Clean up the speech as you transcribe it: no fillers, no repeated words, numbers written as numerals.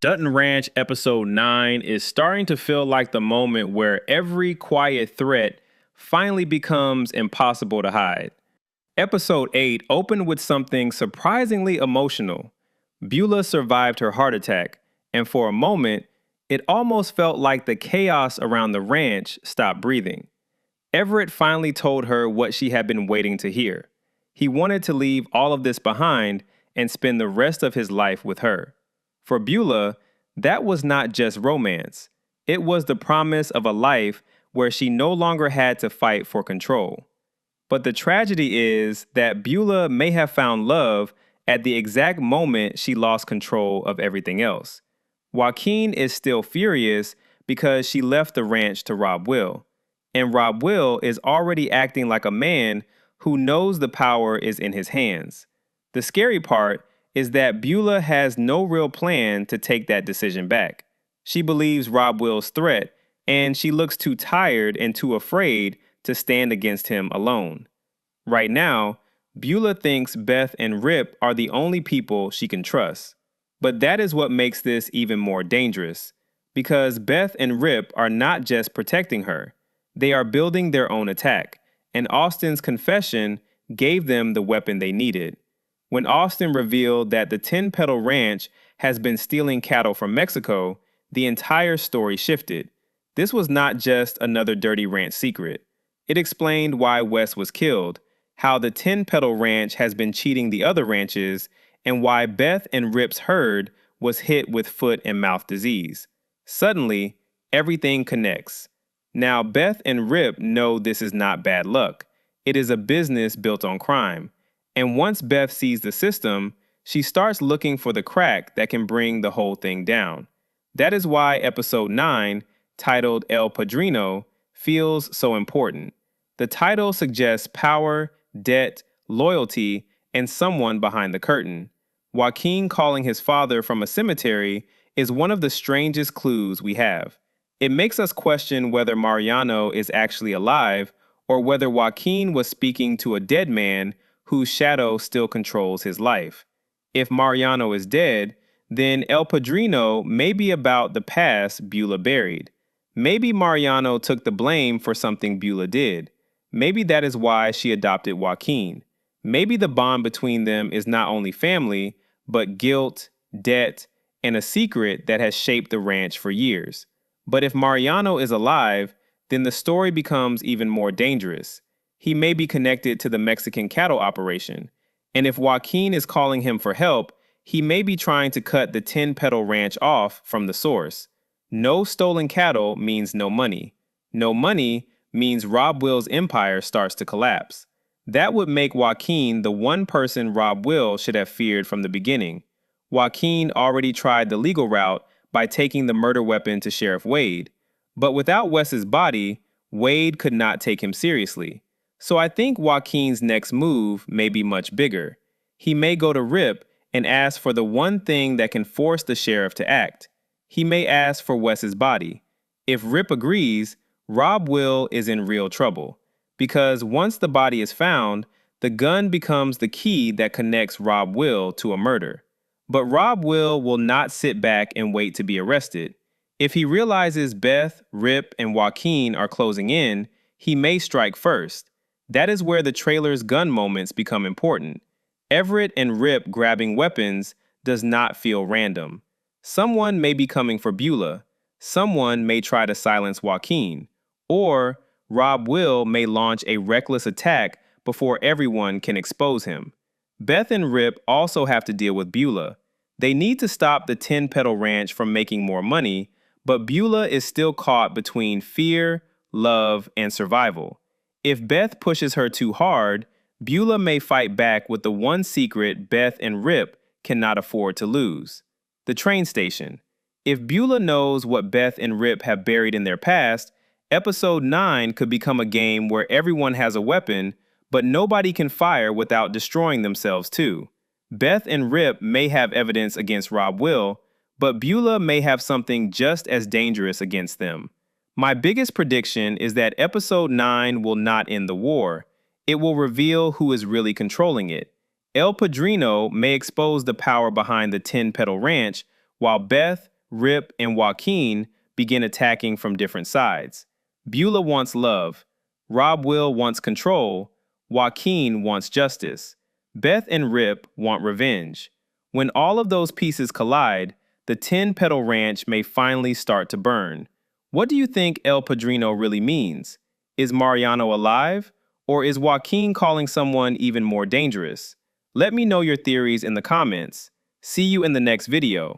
Dutton Ranch episode 9 is starting to feel like the moment where every quiet threat finally becomes impossible to hide. Episode 8 opened with something surprisingly emotional. Beulah survived her heart attack, and for a moment, it almost felt like the chaos around the ranch stopped breathing. Everett finally told her what she had been waiting to hear. He wanted to leave all of this behind and spend the rest of his life with her. For Beulah, that was not just romance. It was the promise of a life where she no longer had to fight for control. But the tragedy is that Beulah may have found love at the exact moment she lost control of everything else. Joaquin is still furious because she left the ranch to rob Will. And Rob Will is already acting like a man who knows the power is in his hands. The scary part is that Beulah has no real plan to take that decision back. She believes Rob Will's threat, and she looks too tired and too afraid to stand against him alone. Right now, Beulah thinks Beth and Rip are the only people she can trust. But that is what makes this even more dangerous, because Beth and Rip are not just protecting her. They are building their own attack, and Austin's confession gave them the weapon they needed. When Austin revealed that the Petal Ranch has been stealing cattle from Mexico, the entire story shifted. This was not just another dirty ranch secret. It explained why Wes was killed, how the Petal Ranch has been cheating the other ranches, and why Beth and Rip's herd was hit with foot and mouth disease. Suddenly, everything connects. Now, Beth and Rip know this is not bad luck. It is a business built on crime. And once Beth sees the system, she starts looking for the crack that can bring the whole thing down. That is why episode 9, titled El Padrino, feels so important. The title suggests power, debt, loyalty, and someone behind the curtain. Joaquin calling his father from a cemetery is one of the strangest clues we have. It makes us question whether Mariano is actually alive or whether Joaquin was speaking to a dead man whose shadow still controls his life. If Mariano is dead, then El Padrino may be about the past Beulah buried. Maybe Mariano took the blame for something Beulah did. Maybe that is why she adopted Joaquin. Maybe the bond between them is not only family, but guilt, debt, and a secret that has shaped the ranch for years. But if Mariano is alive, then the story becomes even more dangerous. He may be connected to the Mexican cattle operation. And if Joaquin is calling him for help, he may be trying to cut the Petal Ranch off from the source. No stolen cattle means no money. No money means Rob Will's empire starts to collapse. That would make Joaquin the one person Rob Will should have feared from the beginning. Joaquin already tried the legal route by taking the murder weapon to Sheriff Wade. But without Wes's body, Wade could not take him seriously. So I think Joaquin's next move may be much bigger. He may go to Rip and ask for the one thing that can force the sheriff to act. He may ask for Wes's body. If Rip agrees, Rob Will is in real trouble. Because once the body is found, the gun becomes the key that connects Rob Will to a murder. But Rob will not sit back and wait to be arrested. If he realizes Beth, Rip, and Joaquin are closing in, he may strike first. That is where the trailer's gun moments become important. Everett and Rip grabbing weapons does not feel random. Someone may be coming for Beulah. Someone may try to silence Joaquin. Or Rob Will may launch a reckless attack before everyone can expose him. Beth and Rip also have to deal with Beulah. They need to stop the Petal Ranch from making more money, but Beulah is still caught between fear, love, and survival. If Beth pushes her too hard, Beulah may fight back with the one secret Beth and Rip cannot afford to lose: the train station. If Beulah knows what Beth and Rip have buried in their past, episode 9 could become a game where everyone has a weapon, but nobody can fire without destroying themselves too. Beth and Rip may have evidence against Rob Will, but Beulah may have something just as dangerous against them. My biggest prediction is that episode 9 will not end the war. It will reveal who is really controlling it. El Padrino may expose the power behind the Petal Ranch, while Beth, Rip, and Joaquin begin attacking from different sides. Beulah wants love. Rob Will wants control. Joaquin wants justice. Beth and Rip want revenge. When all of those pieces collide, the 10 Petal Ranch may finally start to burn. What do you think El Padrino really means? Is Mariano alive? Or is Joaquin calling someone even more dangerous? Let me know your theories in the comments. See you in the next video.